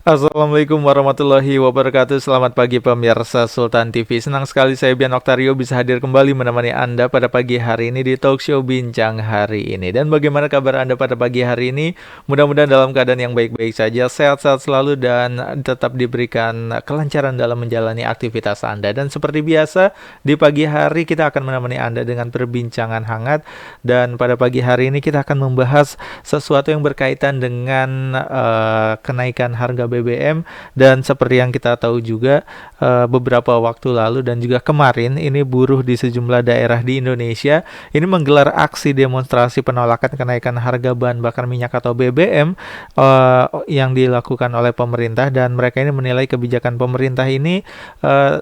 Assalamualaikum warahmatullahi wabarakatuh. Selamat pagi pemirsa Sultan TV. Senang sekali saya Bian Oktario bisa hadir kembali menemani Anda pada pagi hari ini di talk show Bincang hari ini. Dan bagaimana kabar Anda pada pagi hari ini? Mudah-mudahan dalam keadaan yang baik-baik saja, sehat-sehat selalu dan tetap diberikan kelancaran dalam menjalani aktivitas Anda. Dan seperti biasa, di pagi hari kita akan menemani Anda dengan perbincangan hangat. Dan pada pagi hari ini kita akan membahas sesuatu yang berkaitan dengan kenaikan harga BBM. Dan seperti yang kita tahu juga beberapa waktu lalu dan juga kemarin ini buruh di sejumlah daerah di Indonesia ini menggelar aksi demonstrasi penolakan kenaikan harga bahan bakar minyak atau BBM yang dilakukan oleh pemerintah, dan mereka ini menilai kebijakan pemerintah ini uh,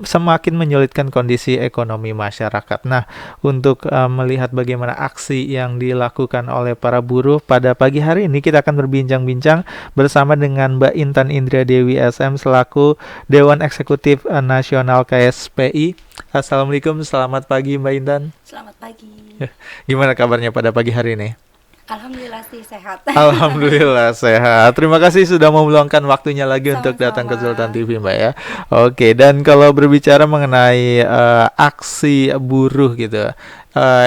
semakin menyulitkan kondisi ekonomi masyarakat. Nah, untuk melihat bagaimana aksi yang dilakukan oleh para buruh pada pagi hari ini, kita akan berbincang-bincang bersama dengan Mbak Intan Indria Dewi SM selaku Dewan Eksekutif Nasional KSPI. Assalamualaikum, selamat pagi Mbak Intan. Selamat pagi. Gimana kabarnya pada pagi hari ini? Alhamdulillah sih sehat. Alhamdulillah sehat. Terima kasih sudah mau meluangkan waktunya lagi untuk datang ke Sultan Sama-sama. TV, Mbak ya. Oke, dan kalau berbicara mengenai aksi buruh gitu,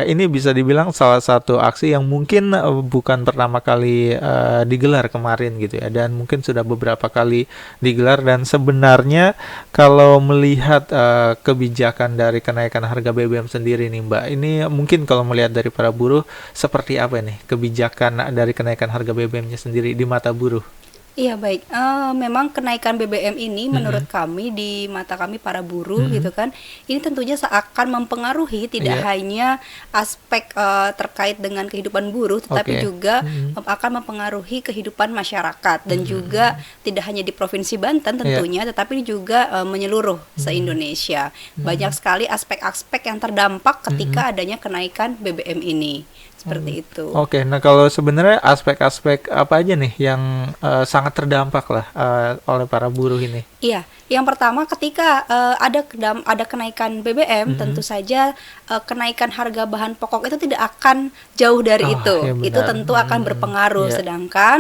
ini bisa dibilang salah satu aksi yang mungkin bukan pertama kali digelar kemarin gitu ya, dan mungkin sudah beberapa kali digelar. Dan sebenarnya kalau melihat kebijakan dari kenaikan harga BBM sendiri nih, Mbak, ini mungkin kalau melihat dari para buruh seperti apa nih kebijakan dari kenaikan harga BBM-nya sendiri di mata buruh? Iya baik. Memang kenaikan BBM ini menurut Mhm, kami di mata kami para buruh mhm, gitu kan, ini tentunya akan mempengaruhi tidak iya, hanya aspek terkait dengan kehidupan buruh, tetapi oke, juga mhm, akan mempengaruhi kehidupan masyarakat dan juga mhm, tidak hanya di Provinsi Banten iya, tentunya, tetapi juga menyeluruh mhm, se-Indonesia. Banyak mhm, sekali aspek-aspek yang terdampak mhm. ketika adanya kenaikan BBM ini. Hmm. Seperti itu. Oke, nah kalau sebenarnya aspek-aspek apa aja nih yang sangat terdampak lah oleh para buruh ini? Iya, yang pertama ketika ada kenaikan BBM, tentu Mhm. saja kenaikan harga bahan pokok itu tidak akan jauh dari Oh, itu. ya Itu benar. tentu akan Mhm. berpengaruh. Iya. Sedangkan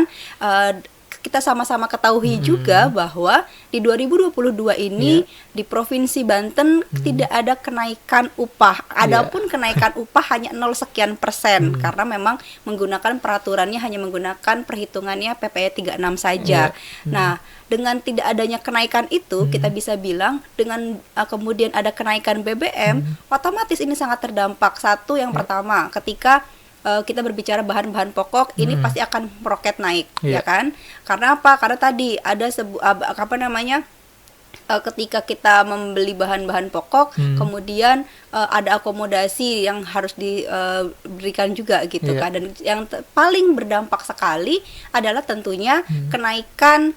kita sama-sama ketahui juga Mhm. bahwa di 2022 Iya. ini di Provinsi Banten Mhm. tidak ada kenaikan upah. Iya. Adapun kenaikan upah hanya 0 sekian persen Mhm. karena memang menggunakan peraturannya hanya menggunakan perhitungannya PPE 36 Iya. saja. Mhm. Nah, dengan tidak adanya kenaikan itu, kita Mhm. bisa bilang dengan kemudian ada kenaikan BBM, Mhm. otomatis ini sangat terdampak. Satu, yang Iya. pertama, ketika kita berbicara bahan-bahan pokok, ini Mhm. pasti akan meroket naik, ya Iya. kan? Karena apa? Karena tadi ada apa namanya? Ketika kita membeli bahan-bahan pokok, Mhm. kemudian ada akomodasi yang harus diberikan juga gitu Iya. kan. Dan yang paling berdampak sekali adalah tentunya Mhm. kenaikan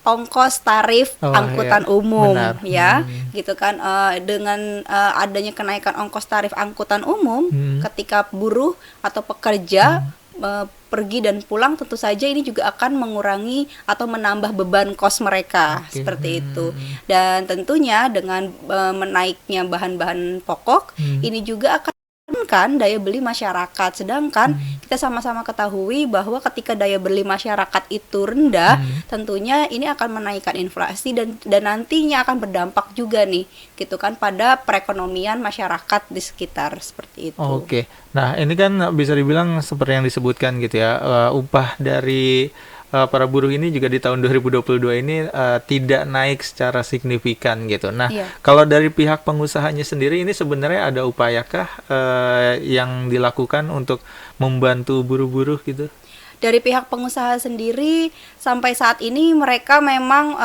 ongkos tarif Oh, iya. angkutan umum Benar. ya, Mhm. gitu kan. Dengan adanya kenaikan ongkos tarif angkutan umum, Mhm. ketika buruh atau pekerja Mhm. pergi dan pulang, tentu saja ini juga akan mengurangi atau menambah beban kos mereka, Oke. seperti itu. Mhm. Dan tentunya dengan menaiknya bahan-bahan pokok, Mhm. ini juga akan menurunkan daya beli masyarakat. Sedangkan Mhm. kita sama-sama ketahui bahwa ketika daya beli masyarakat itu rendah, Mhm. tentunya ini akan menaikkan inflasi dan nantinya akan berdampak juga nih, gitu kan, pada perekonomian masyarakat di sekitar, seperti itu. Oke. Nah, ini kan bisa dibilang seperti yang disebutkan gitu ya, upah dari para buruh ini juga di tahun 2022 ini tidak naik secara signifikan gitu. Nah, Iya. kalau dari pihak pengusahanya sendiri ini sebenarnya ada upayakah yang dilakukan untuk membantu buruh-buruh gitu? Dari pihak pengusaha sendiri sampai saat ini mereka memang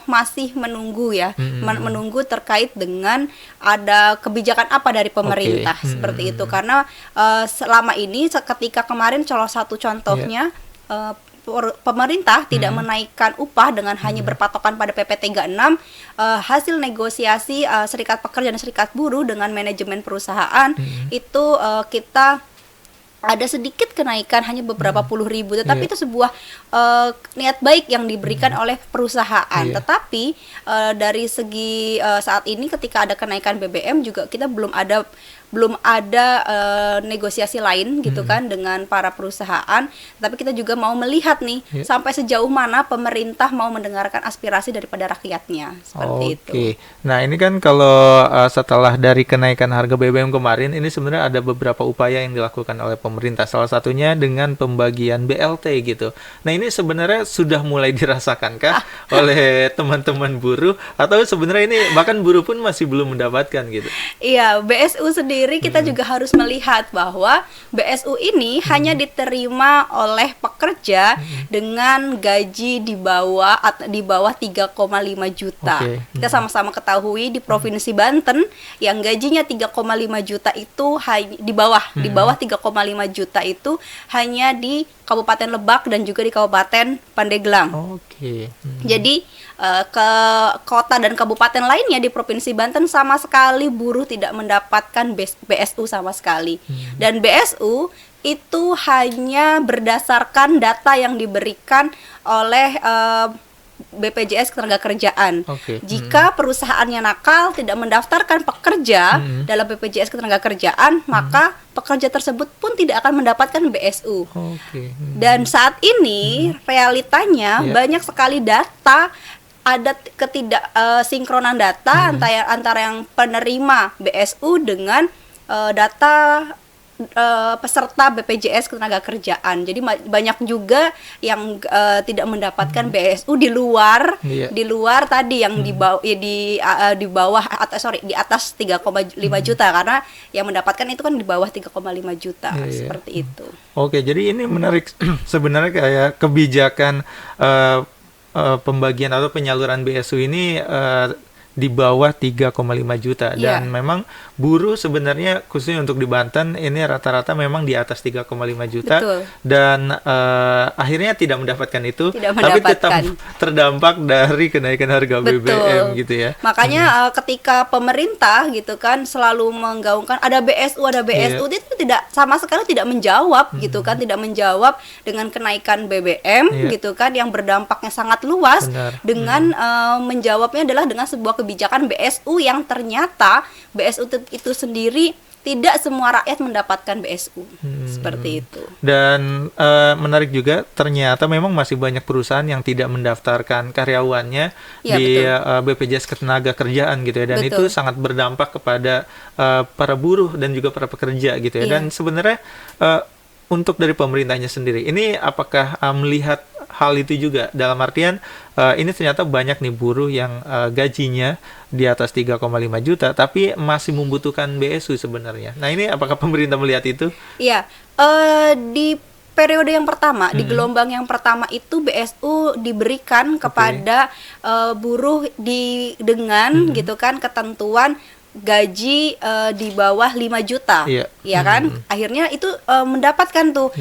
masih menunggu ya, Mhm. menunggu terkait dengan ada kebijakan apa dari Oke. pemerintah, seperti itu. Mhm. Karena selama ini ketika kemarin salah satu Iya. contohnya, pemerintah tidak Mhm. menaikkan upah dengan hanya Mhm. berpatokan pada PP 36. Hasil negosiasi serikat pekerja dan serikat buruh dengan manajemen perusahaan Mhm. itu kita ada sedikit kenaikan hanya beberapa Mhm. puluh ribu, tetapi Iya. itu sebuah niat baik yang diberikan Mhm. oleh perusahaan. Iya. Tetapi dari segi saat ini ketika ada kenaikan BBM juga kita belum ada belum ada negosiasi lain gitu kan dengan para perusahaan, tapi kita juga mau melihat nih sampai sejauh mana pemerintah mau mendengarkan aspirasi daripada rakyatnya, seperti itu. Nah, ini kan kalau setelah dari kenaikan harga BBM kemarin, ini sebenarnya ada beberapa upaya yang dilakukan oleh pemerintah. Salah satunya dengan pembagian BLT gitu. Nah, ini sebenarnya sudah mulai dirasakankah oleh teman-teman buruh, atau sebenarnya ini bahkan buruh pun masih belum mendapatkan gitu? Iya, BSU sendiri kita juga harus melihat bahwa BSU ini hanya diterima oleh pekerja dengan gaji di bawah 3,5 juta. Kita sama-sama ketahui di Provinsi Banten yang gajinya 3,5 juta itu di bawah 3,5 juta itu hanya di Kabupaten Lebak dan juga di Kabupaten Pandeglang. Jadi ke kota dan kabupaten lainnya di Provinsi Banten sama sekali buruh tidak mendapatkan BSU sama sekali. Dan BSU itu hanya berdasarkan data yang diberikan oleh BPJS Ketenagakerjaan. Jika perusahaannya nakal tidak mendaftarkan pekerja dalam BPJS Ketenagakerjaan, maka pekerja tersebut pun tidak akan mendapatkan BSU. Dan saat ini realitanya banyak sekali data, ada ketidaksinkronan data antara yang penerima BSU dengan data peserta BPJS Ketenagakerjaan. Jadi banyak juga yang tidak mendapatkan BSU di luar tadi yang di atas 3,5 juta, karena yang mendapatkan itu kan di bawah 3,5 juta seperti itu. Jadi ini menarik sebenarnya, kayak kebijakan pembagian atau penyaluran BSU ini di bawah 3,5 juta dan memang buruh sebenarnya khususnya untuk di Banten ini rata-rata memang di atas 3,5 juta. Dan akhirnya tidak mendapatkan itu, tapi tetap terdampak dari kenaikan harga BBM gitu ya. Makanya ketika pemerintah gitu kan selalu menggaungkan ada BSU itu tidak sama sekali tidak menjawab gitu kan, tidak menjawab dengan kenaikan BBM gitu kan yang berdampaknya sangat luas. Dengan menjawabnya adalah dengan sebuah kebijakan BSU yang ternyata BSU itu sendiri tidak semua rakyat mendapatkan BSU seperti itu. Dan menarik juga, ternyata memang masih banyak perusahaan yang tidak mendaftarkan karyawannya di BPJS Ketenagakerjaan gitu ya, dan itu sangat berdampak kepada para buruh dan juga para pekerja gitu ya. Dan sebenarnya untuk dari pemerintahnya sendiri, ini apakah melihat hal itu juga, dalam artian ini ternyata banyak nih buruh yang gajinya di atas 3,5 juta tapi masih membutuhkan BSU sebenarnya. Nah, ini apakah pemerintah melihat itu? Iya, di periode yang pertama, di gelombang yang pertama itu BSU diberikan kepada buruh dengan gitu kan ketentuan gaji di bawah 5 juta, ya kan? Akhirnya itu mendapatkan tuh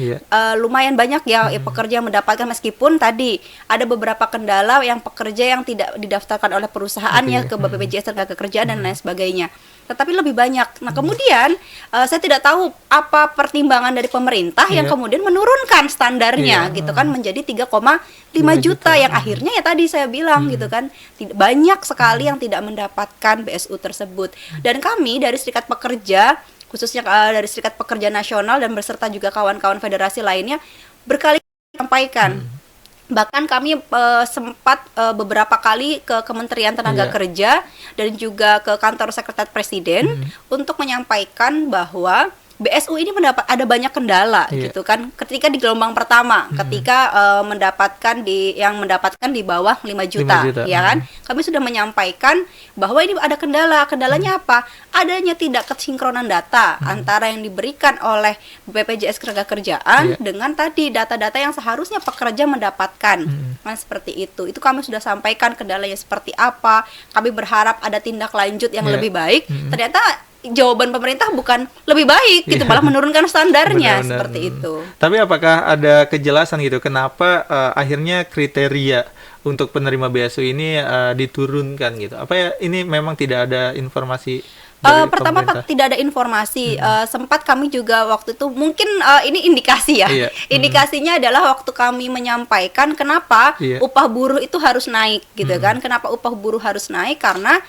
lumayan banyak pekerja mendapatkan, meskipun tadi ada beberapa kendala yang pekerja yang tidak didaftarkan oleh perusahaannya ke BPJS Ketenagakerjaan dan lain sebagainya. Tetapi lebih banyak. Nah, kemudian saya tidak tahu apa pertimbangan dari pemerintah yang kemudian menurunkan standarnya gitu kan menjadi 3,5 juta yang akhirnya ya tadi saya bilang gitu kan banyak sekali yang tidak mendapatkan BSU tersebut. Dan kami dari Serikat Pekerja, khususnya dari Serikat Pekerja Nasional dan beserta juga kawan-kawan federasi lainnya berkali-kali menyampaikan. Bahkan kami sempat beberapa kali ke Kementerian Tenaga Kerja dan juga ke kantor Sekretariat Presiden untuk menyampaikan bahwa BSU ini ada banyak kendala gitu kan ketika di gelombang pertama, ketika mendapatkan di bawah 5 juta, ya kan. Kami sudah menyampaikan bahwa ini ada kendalanya apa? Adanya tidak kesinkronan data antara yang diberikan oleh BPJS Ketenagakerjaan dengan tadi data-data yang seharusnya pekerja mendapatkan. Kan seperti itu. Itu kami sudah sampaikan kendalanya seperti apa. Kami berharap ada tindak lanjut yang lebih baik. Ternyata jawaban pemerintah bukan lebih baik gitu, malah menurunkan standarnya. Seperti itu. Tapi apakah ada kejelasan gitu kenapa akhirnya kriteria untuk penerima BSU ini diturunkan gitu? Apa ya ini memang tidak ada informasi dari pertama pemerintah? tidak ada informasi. Sempat kami juga waktu itu mungkin ini indikasi ya. Indikasinya adalah waktu kami menyampaikan kenapa upah buruh itu harus naik gitu kan. Kenapa upah buruh harus naik? Karena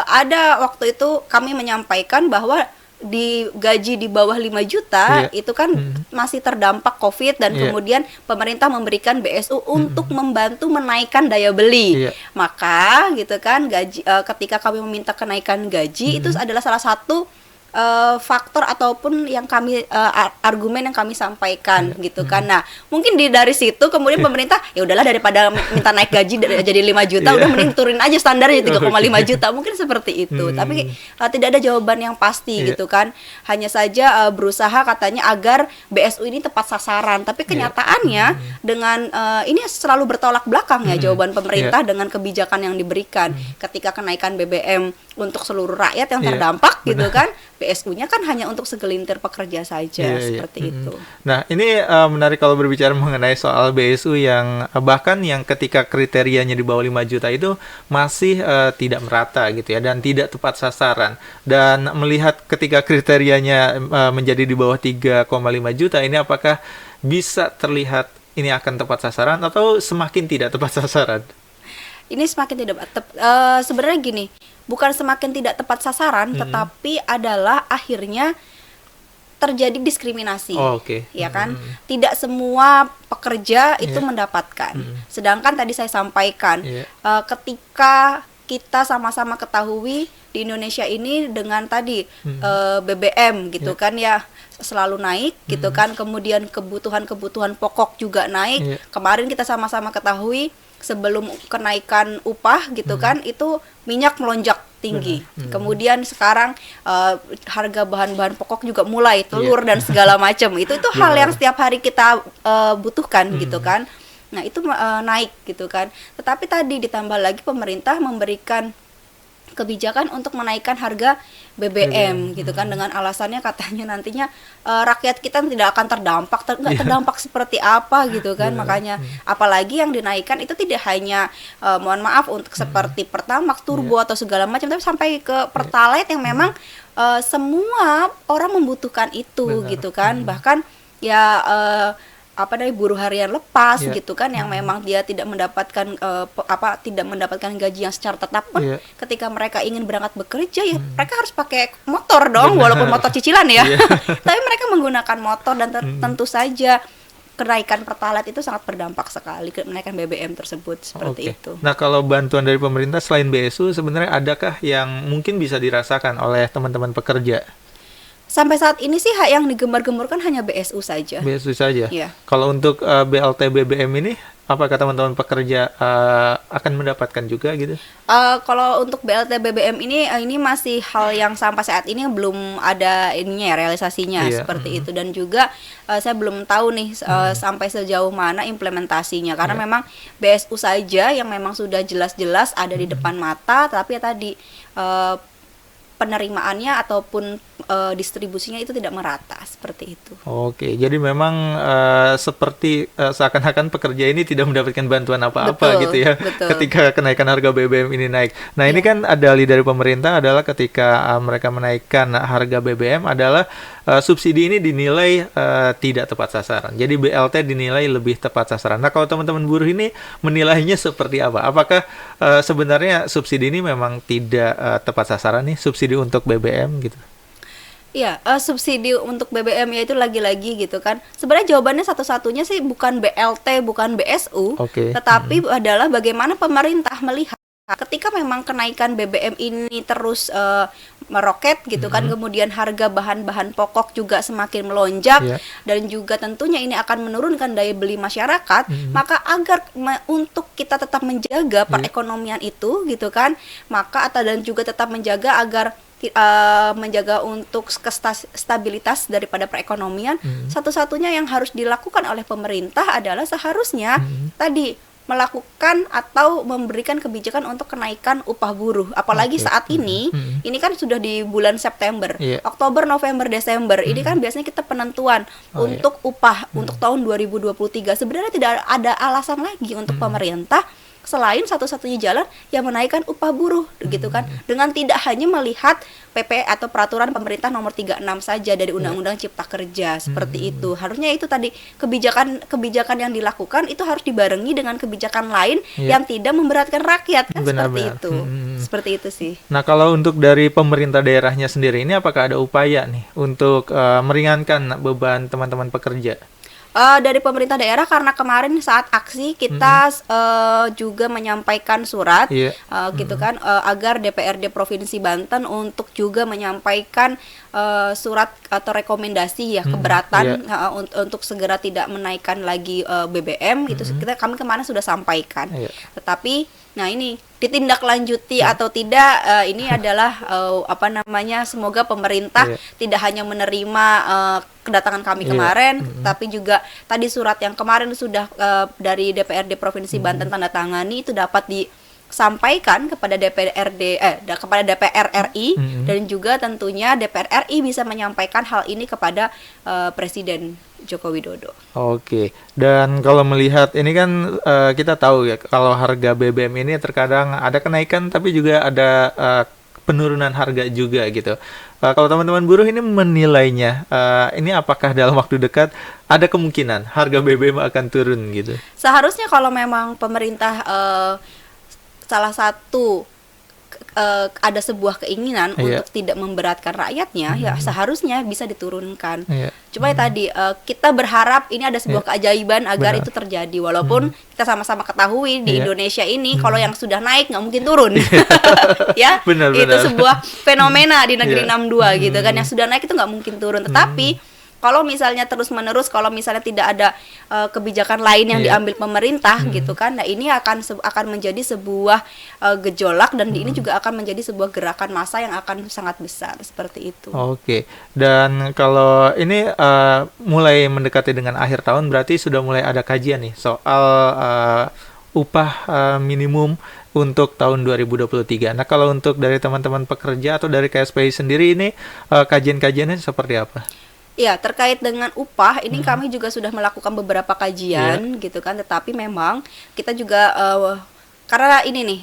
ada waktu itu kami menyampaikan bahwa digaji di bawah 5 juta Iya. itu kan masih terdampak Covid dan Iya. kemudian pemerintah memberikan BSU untuk membantu menaikkan daya beli. Iya. Maka gitu kan ketika kami meminta kenaikan gaji itu adalah salah satu faktor ataupun yang kami argumen yang kami sampaikan gitu kan. Nah, mungkin dari situ kemudian pemerintah ya udahlah daripada minta naik gaji jadi 5 juta udah mending turunin aja standarnya 3,5 juta. Mungkin seperti itu. Tapi tidak ada jawaban yang pasti gitu kan. Hanya saja berusaha katanya agar BSU ini tepat sasaran. Tapi kenyataannya dengan ini selalu bertolak belakang ya jawaban pemerintah dengan kebijakan yang diberikan. Ketika kenaikan BBM untuk seluruh rakyat yang terdampak gitu kan, BSU-nya kan hanya untuk segelintir pekerja saja seperti itu. Nah, ini menarik kalau berbicara mengenai soal BSU yang bahkan yang ketika kriterianya di bawah 5 juta itu masih tidak merata gitu ya dan tidak tepat sasaran. Dan melihat ketika kriterianya menjadi di bawah 3,5 juta ini apakah bisa terlihat ini akan tepat sasaran atau semakin tidak tepat sasaran? Ini semakin tidak sebenarnya gini, bukan semakin tidak tepat sasaran, tetapi adalah akhirnya terjadi diskriminasi, ya kan? Tidak semua pekerja itu mendapatkan. Sedangkan tadi saya sampaikan, ketika kita sama-sama ketahui di Indonesia ini dengan tadi BBM gitu kan ya selalu naik gitu kan, kemudian kebutuhan pokok juga naik. Kemarin kita sama-sama ketahui sebelum kenaikan upah gitu kan itu minyak melonjak tinggi. Kemudian sekarang harga bahan-bahan pokok juga mulai telur dan segala macam. Itu hal yang setiap hari kita butuhkan gitu kan. Nah, itu naik gitu kan. Tetapi tadi ditambah lagi pemerintah memberikan kebijakan untuk menaikkan harga BBM gitu kan dengan alasannya katanya nantinya rakyat kita tidak akan terdampak nggak terdampak seperti apa gitu kan. Makanya apalagi yang dinaikkan itu tidak hanya mohon maaf untuk seperti Pertamax turbo atau segala macam, tapi sampai ke Pertalite yang memang semua orang membutuhkan itu gitu kan. Bahkan ya buruh harian lepas gitu kan yang memang dia tidak mendapatkan tidak mendapatkan gaji yang secara tetap pun ketika mereka ingin berangkat bekerja ya mereka harus pakai motor dong. Walaupun motor cicilan ya tapi mereka menggunakan motor dan tentu saja kenaikan Pertalite itu sangat berdampak sekali kenaikan BBM tersebut seperti itu. Nah, kalau bantuan dari pemerintah selain BSU sebenarnya adakah yang mungkin bisa dirasakan oleh teman-teman pekerja? Sampai saat ini sih yang digembar-gemburkan hanya BSU saja. BSU saja. Iya. Kalau untuk BLT BBM ini, apakah teman-teman pekerja akan mendapatkan juga gitu? Kalau untuk BLT BBM ini masih hal yang sampai saat ini belum ada ininya ya, realisasinya seperti itu, dan juga saya belum tahu nih sampai sejauh mana implementasinya karena memang BSU saja yang memang sudah jelas-jelas ada di depan mata, tapi ya tadi penerimaannya ataupun distribusinya itu tidak merata seperti itu. Oke, jadi memang seperti seakan-akan pekerja ini tidak mendapatkan bantuan apa-apa gitu ya ketika kenaikan harga BBM ini naik. Nah, ini kan dalih dari pemerintah adalah ketika mereka menaikkan harga BBM adalah subsidi ini dinilai tidak tepat sasaran. Jadi BLT dinilai lebih tepat sasaran. Nah, kalau teman-teman buruh ini menilainya seperti apa? Apakah sebenarnya subsidi ini memang tidak tepat sasaran nih, subsidi untuk BBM gitu? Iya, subsidi untuk BBM ya itu lagi-lagi gitu kan. Sebenarnya jawabannya satu-satunya sih bukan BLT, bukan BSU, tetapi adalah bagaimana pemerintah melihat ketika memang kenaikan BBM ini terus meroket gitu kan, kemudian harga bahan-bahan pokok juga semakin melonjak dan juga tentunya ini akan menurunkan daya beli masyarakat, maka agar untuk kita tetap menjaga perekonomian itu gitu kan, maka dan juga tetap menjaga agar menjaga untuk stabilitas daripada perekonomian, satu-satunya yang harus dilakukan oleh pemerintah adalah seharusnya tadi melakukan atau memberikan kebijakan untuk kenaikan upah buruh. Apalagi saat ini kan sudah di bulan September, Oktober, November, Desember. Ini kan biasanya kita penentuan untuk upah untuk tahun 2023. Sebenarnya tidak ada alasan lagi untuk pemerintah selain satu-satunya jalan yang menaikkan upah buruh gitu kan, dengan tidak hanya melihat PP atau peraturan pemerintah nomor 36 saja dari Undang-Undang Cipta Kerja seperti itu. Harusnya itu tadi kebijakan yang dilakukan itu harus dibarengi dengan kebijakan lain yang tidak memberatkan rakyat kan, seperti itu. Seperti itu sih. Nah, kalau untuk dari pemerintah daerahnya sendiri ini apakah ada upaya nih untuk meringankan beban teman-teman pekerja? Dari pemerintah daerah, karena kemarin saat aksi kita juga menyampaikan surat gitu kan, agar DPRD Provinsi Banten untuk juga menyampaikan surat atau rekomendasi keberatan untuk segera tidak menaikkan lagi BBM gitu. Kami kemarin sudah sampaikan. Tetapi nah ini ditindaklanjuti atau tidak, ini adalah semoga pemerintah tidak hanya menerima kedatangan kami kemarin, tapi juga tadi surat yang kemarin sudah dari DPRD Provinsi Banten tanda tangani itu dapat disampaikan kepada kepada DPR RI, dan juga tentunya DPR RI bisa menyampaikan hal ini kepada Presiden Joko Widodo. Oke, dan kalau melihat ini kan kita tahu ya kalau harga BBM ini terkadang ada kenaikan tapi juga ada penurunan harga juga gitu. Kalau teman-teman buruh ini menilainya, ini apakah dalam waktu dekat ada kemungkinan harga BBM akan turun gitu? Seharusnya kalau memang pemerintah salah satu ada sebuah keinginan untuk tidak memberatkan rakyatnya, ya seharusnya bisa diturunkan. Cuma tadi kita berharap ini ada sebuah keajaiban agar itu terjadi, walaupun kita sama-sama ketahui di Indonesia ini kalau yang sudah naik nggak mungkin turun. Ya, itu sebuah fenomena di negeri 62 gitu kan, yang sudah naik itu nggak mungkin turun. Tetapi kalau misalnya terus-menerus, kalau misalnya tidak ada kebijakan lain yang diambil pemerintah gitu kan, nah ini akan menjadi sebuah gejolak, dan ini juga akan menjadi sebuah gerakan massa yang akan sangat besar seperti itu. Oke, dan kalau ini mulai mendekati dengan akhir tahun, berarti sudah mulai ada kajian nih soal upah minimum untuk tahun 2023. Nah, kalau untuk dari teman-teman pekerja atau dari KSPI sendiri ini kajian-kajiannya seperti apa? Ya, terkait dengan upah, ini kami juga sudah melakukan beberapa kajian gitu kan, tetapi memang kita juga karena ini nih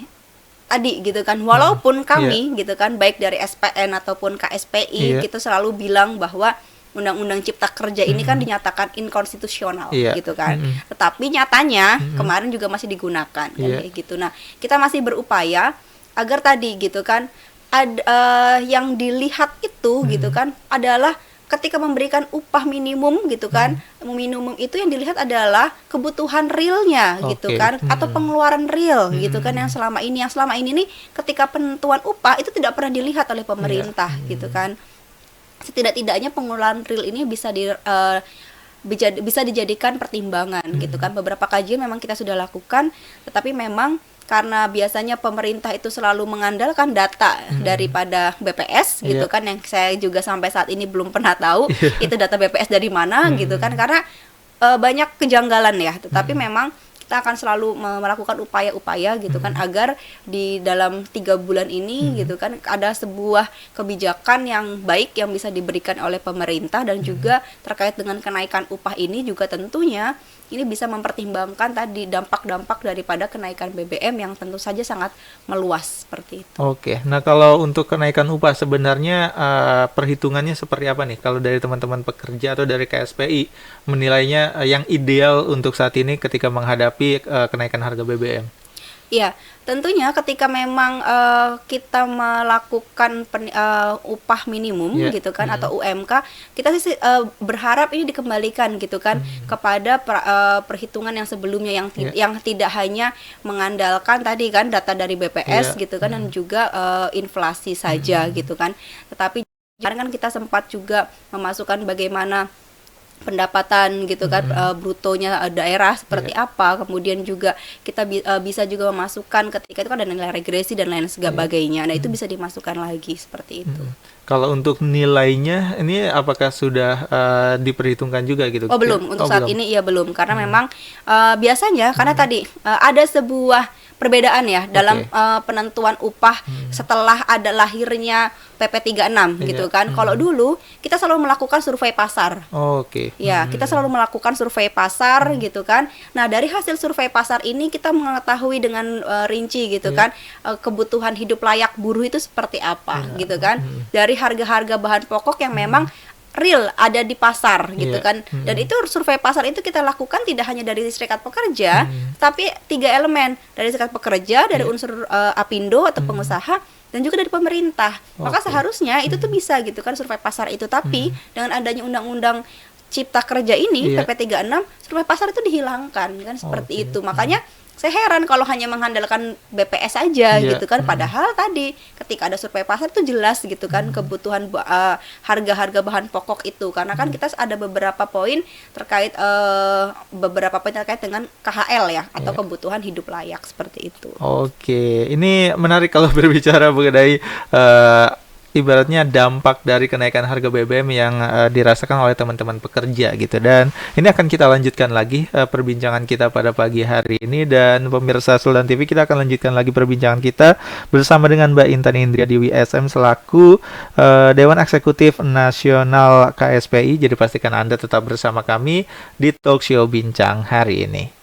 tadi gitu kan, walaupun kami gitu kan, baik dari SPN ataupun KSPI, kita selalu bilang bahwa Undang-Undang Cipta Kerja ini kan dinyatakan inkonstitusional gitu kan. Tetapi nyatanya kemarin juga masih digunakan kayak gitu. Nah, kita masih berupaya agar tadi gitu kan, yang dilihat itu gitu kan adalah ketika memberikan upah minimum gitu kan, minimum itu yang dilihat adalah kebutuhan realnya gitu kan, atau pengeluaran real gitu kan, yang selama ini nih ketika penentuan upah itu tidak pernah dilihat oleh pemerintah gitu kan. Setidak-tidaknya pengeluaran real ini bisa dijadikan pertimbangan gitu kan. Beberapa kajian memang kita sudah lakukan, tetapi memang karena biasanya pemerintah itu selalu mengandalkan data daripada BPS gitu kan, yang saya juga sampai saat ini belum pernah tahu itu data BPS dari mana gitu kan, karena banyak kejanggalan ya. Tetapi memang kita akan selalu melakukan upaya-upaya gitu kan, agar di dalam 3 bulan ini gitu kan ada sebuah kebijakan yang baik yang bisa diberikan oleh pemerintah, dan juga terkait dengan kenaikan upah ini juga tentunya ini bisa mempertimbangkan tadi dampak-dampak daripada kenaikan BBM yang tentu saja sangat meluas seperti itu. Oke, nah kalau untuk kenaikan upah sebenarnya perhitungannya seperti apa nih? Kalau dari teman-teman pekerja atau dari KSPI menilainya yang ideal untuk saat ini ketika menghadapi kenaikan harga BBM? Iya, tentunya ketika memang kita melakukan upah minimum gitu kan, atau UMK, kita sih berharap ini dikembalikan gitu kan kepada perhitungan yang sebelumnya, yang tidak hanya mengandalkan tadi kan data dari BPS gitu kan, dan juga inflasi saja gitu kan. Tetapi kemarin kan kita sempat juga memasukkan bagaimana pendapatan gitu kan, brutonya daerah seperti apa, kemudian juga kita bisa juga memasukkan ketika itu kan ada nilai regresi dan lain sebagainya. Nah, itu bisa dimasukkan lagi seperti itu. Kalau untuk nilainya ini apakah sudah diperhitungkan juga gitu? Belum, untuk saat ini belum, karena memang biasanya karena tadi ada sebuah perbedaan ya dalam penentuan upah setelah ada lahirnya PP 36 gitu kan. Kalau dulu kita selalu melakukan survei pasar. Ya, kita selalu melakukan survei pasar gitu kan. Nah, dari hasil survei pasar ini kita mengetahui dengan rinci gitu kan kebutuhan hidup layak buruh itu seperti apa gitu kan. Dari harga-harga bahan pokok yang memang real ada di pasar gitu kan. Dan itu survei pasar itu kita lakukan tidak hanya dari serikat pekerja, tapi 3 elemen, dari serikat pekerja, dari unsur Apindo atau pengusaha, dan juga dari pemerintah. Maka seharusnya itu tuh bisa gitu kan survei pasar itu, tapi dengan adanya undang-undang Cipta Kerja ini PP 36, survei pasar itu dihilangkan kan seperti itu. Makanya saya heran kalau hanya mengandalkan BPS saja gitu kan, padahal tadi ketika ada survei pasar itu jelas gitu kan kebutuhan harga-harga bahan pokok itu, karena kan kita ada beberapa poin terkait dengan KHL ya atau kebutuhan hidup layak seperti itu. Ini menarik kalau berbicara mengenai ibaratnya dampak dari kenaikan harga BBM yang dirasakan oleh teman-teman pekerja gitu. Dan ini akan kita lanjutkan lagi perbincangan kita pada pagi hari ini. Dan pemirsa Sultan TV, kita akan lanjutkan lagi perbincangan kita bersama dengan Mbak Intan Indria Dewi SM selaku Dewan Eksekutif Nasional KSPI. Jadi pastikan Anda tetap bersama kami di Talk Show Bincang hari ini.